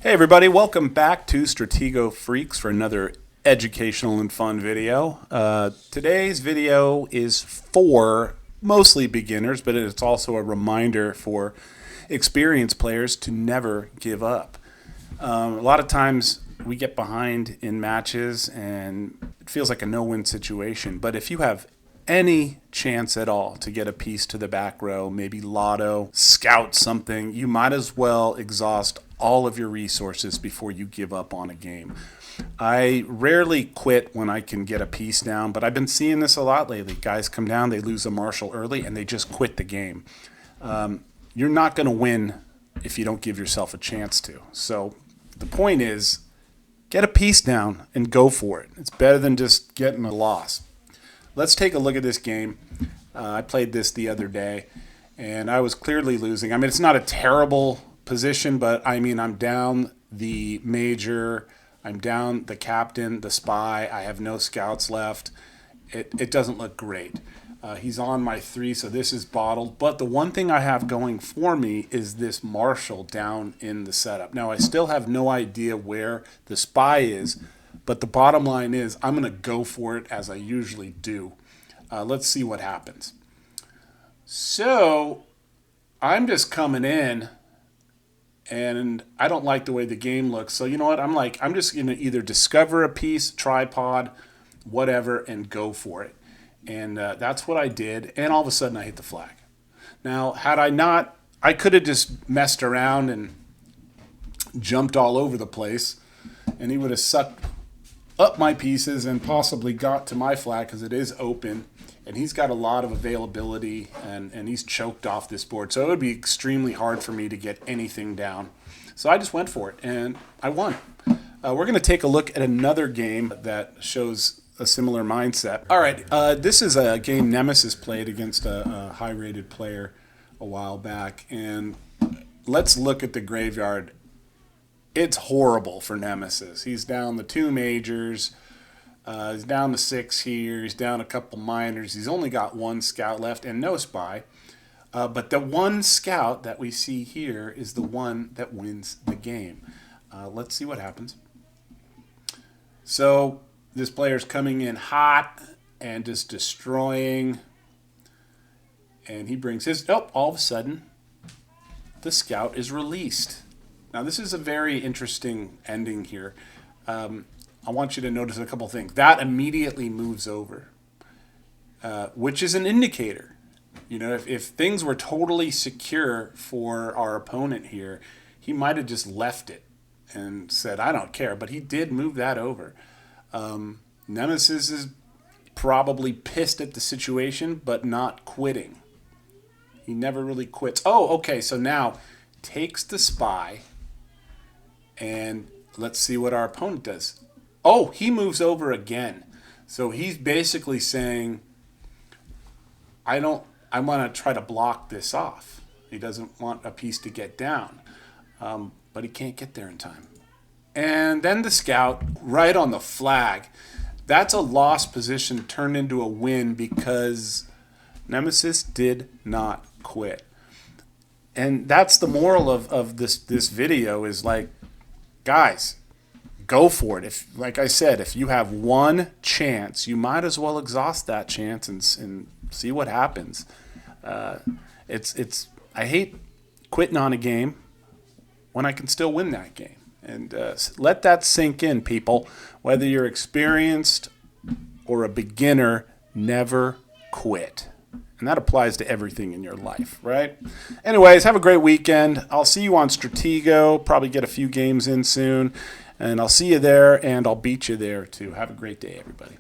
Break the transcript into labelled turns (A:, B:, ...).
A: Hey everybody, welcome back to Stratego Freaks for another educational and fun video. Today's video is for mostly beginners, but it's also a reminder for experienced players to never give up. A lot of times we get behind in matches and it feels like a no-win situation, but if you have any chance at all to get a piece to the back row, maybe lotto, scout something, you might as well exhaust all of your resources before you give up on a game. I rarely quit when I can get a piece down, but I've been seeing this a lot lately. Guys come down, they lose a marshal early, and they just quit the game. You're not going to win if you don't give yourself a chance to. So the point is, get a piece down and go for it. It's better than just getting a loss. Let's take a look at this game. I played this the other day, and I was clearly losing. I mean, it's not a terrible position, but I mean, I'm down the major, I'm down the captain, the spy. I have no scouts left. It doesn't look great. He's on my 3, so this is bottled. But the one thing I have going for me is this marshal down in the setup. Now, I still have no idea where the spy is, but the bottom line is I'm going to go for it as I usually do. Let's see what happens. So I'm just coming in, and I don't like the way the game looks. So you know what? I'm just going to either discover a piece, tripod, whatever, and go for it. And that's what I did. And all of a sudden I hit the flag. Now, had I not, I could have just messed around and jumped all over the place, and he would have sucked up my pieces and possibly got to my flag because it is open. And he's got a lot of availability, and he's choked off this board. So it would be extremely hard for me to get anything down. So I just went for it, and I won. We're going to take a look at another game that shows a similar mindset. All right, this is a game Nemesis played against a high-rated player a while back. And let's look at the graveyard. It's horrible for Nemesis. He's down the 2 majors. He's down to 6 here. He's down a couple minors. He's only got 1 scout left and no spy. But the 1 scout that we see here is the one that wins the game. Let's see what happens. So this player's coming in hot and just destroying. And he brings his... Oh, all of a sudden, the scout is released. Now, this is a very interesting ending here. I want you to notice a couple things. That immediately moves over, which is an indicator. You know, if things were totally secure for our opponent here, he might have just left it and said, I don't care. But he did move that over. Nemesis is probably pissed at the situation, but not quitting. He never really quits. Oh, okay, so now takes the spy, and let's see what our opponent does. Oh, he moves over again. So he's basically saying, I want to try to block this off. He doesn't want a piece to get down. But he can't get there in time. And then the scout, right on the flag. That's a lost position turned into a win because Nemesis did not quit. And that's the moral of this video is like, guys, go for it. If, like I said, if you have 1 chance, you might as well exhaust that chance and see what happens. I hate quitting on a game when I can still win that game. And let that sink in, people. Whether you're experienced or a beginner, never quit. And that applies to everything in your life, right? Anyways, have a great weekend. I'll see you on Stratego. Probably get a few games in soon. And I'll see you there, and I'll beat you there, too. Have a great day, everybody.